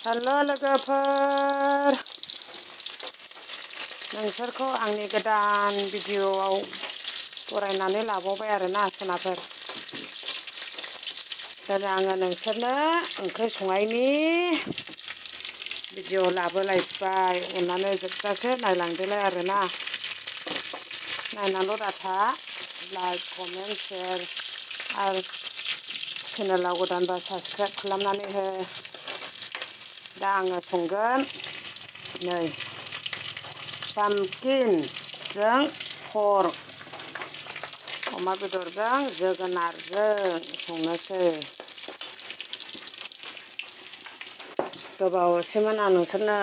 हेल' लोगोफोर नोंसोरखौ आंनि गोदान भिडिअ'आव बरायनानै लाबावबाय आरोना सोनाफोर दिनै आङो नोंसोरनो ओंख्रि संनायनि भिडिअ' लाबोलायबाय अननानै जोबजासे नायलांदोलाय आरोना नायनाल' दाथा लाइक कमेन्ट शेयार आरो चेनेलाव गोदानबा साबस्क्राइब खालामनानै हो दा आङो संगोन नै पाम्पकिनजों पर्क अमा बेदरजों जोगोनारजों संनोसै गोबावसैमोन आं नोंसोरनो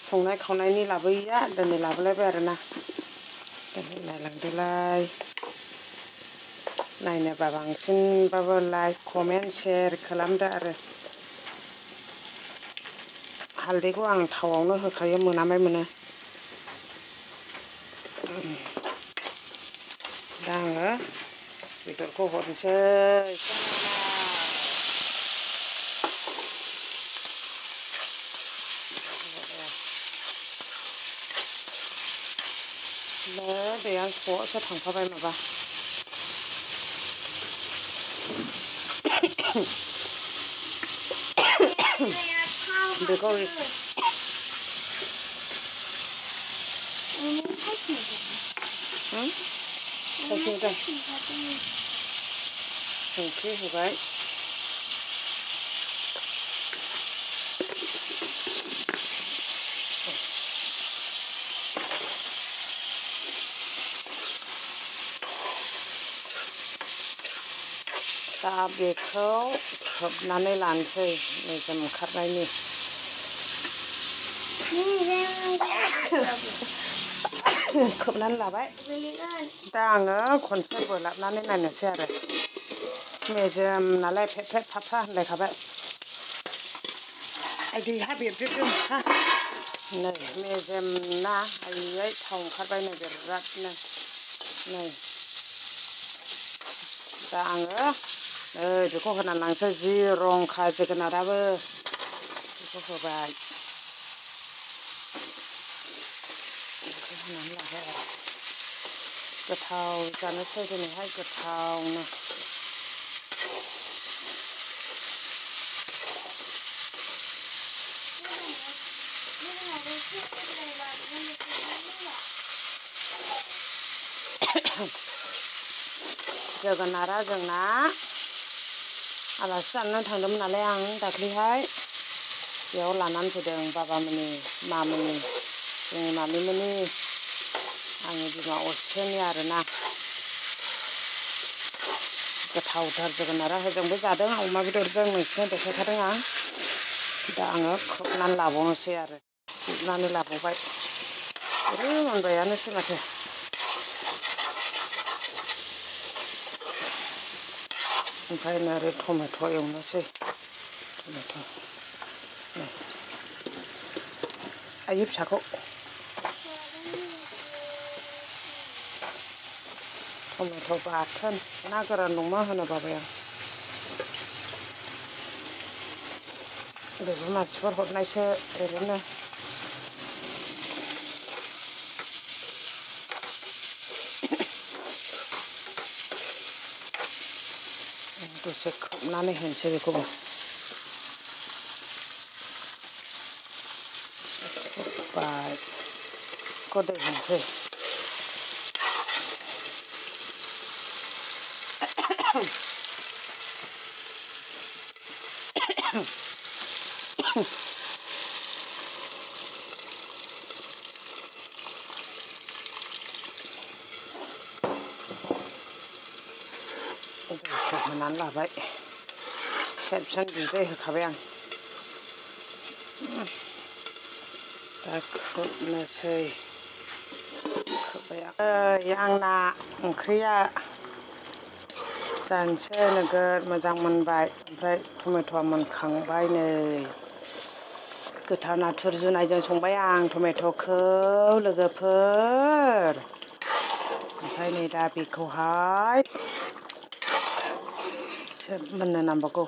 संनाय खावनायनि लाबोयैया दिनै लाबोलायबाय आरोना दिनै नायलांदोलाय नायनोबा बांसिनबाबो लाइक कमेन्ट शेयार खालामदो आरो हालदैखौ आं थावआवनो होखायो मोनामनाय मोनो दा आङो बेदरखौ हरनोसै दैया स'सो थांफाबाय माबा बेखौ संख्रि होबाय दा बेखौ खोबनानै लानोसै मेजेम ओंखारनायनि खोबनानै लाबाय दा आङो खनसे बोलाबनानै नायनोसै आरो मेजेम नालाय फेट फेट थाबथा होनलायखाबाय आइदैहा बेरदेरदों हा नै मेजेम ना आइयै थाव ओंखारबाय नै बिरादनो नै दा आङो बेखौ होनानै लांसै जि रंखा जोगोनाराबो बेखौ होबाय बेखौ होनानै लाबाय आरो गोथाव जानोसै दिनैहाय गोथावनो जोगोनारा जोंना आलासि जानो थांदोंमोन नालाय आं दाख्लैहाय बेयाव लानानै फैदों बाबामोननि मामोननि जोंनि मामिमोननि आंनि बिमा असेनि आरोना गोथावथार जोगोनारा हजोंबो जादों अमा बेदरजों नोंसिनो देखायखादों आं दा आङो खोबनानै लाबावनोसै आरो खोबनानै लाबावबाय मोनबायानोसै माथो ओमफ्राय ओरै टमेट' एवनोसै टमेट' आइयै फिसाखौ टमेट' बाथोन ना गोरान दंमा होनो बाबाया बेबो मानसिफोर हरनायसो ओरैनो दसे खोबनानै होनोसै बेखौबो खोबबाय बेखौ दै होनोसै दैखौ होनानै लाबाय फिसा दुन्दिया होखाबाय आं दा खोबनोसै खोब्बाय आंना ओंख्रिया जानोसै नोगोद मोजां मोनबाय ओमफ्राय टमेट'आ मोनखांबाय नै गोथाव नाथुर जुनायजों संबाय आं टमेट'खौ लोगोफोर ओमफ्राय नै दा बेखौहाय मोननो नांबावगौ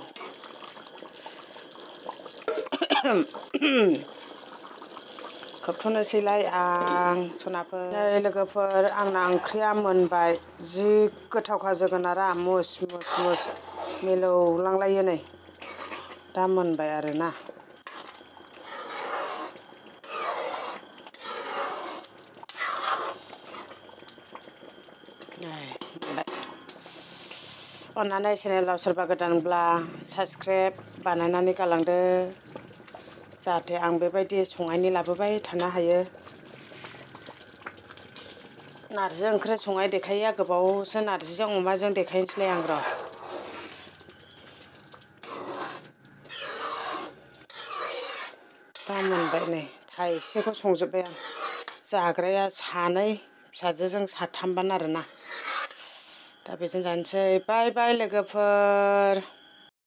खोबथ'नोसैलाय आं सनाफोर। नै लोगोफोर आंना ओंख्रिया मोनबाय। जि गोथावखा जोगोनारा मुस मुस मुस मिलौलांलायो नै। दा मोनबाय आरोना। अन्नानै चेनेलाव सोरबा गोदानब्ला साबस्क्राइब बानायनानै गालांदो जाहाथे आं बेबायदि संनायनि लाबोबाय थानो हायो। नारजि ओंख्रि संनाय देखायैया गोबावसो नारजिजों अमाजों देखायनोसैलाय आं र'। दा मोनबाय नै थाइसेखौ संजोब्बाय आं। जाग्राया सानै फिसाजोजों साथामबान आरोना। दा बेजों जानोसै। बाय बाय लोगोफोर।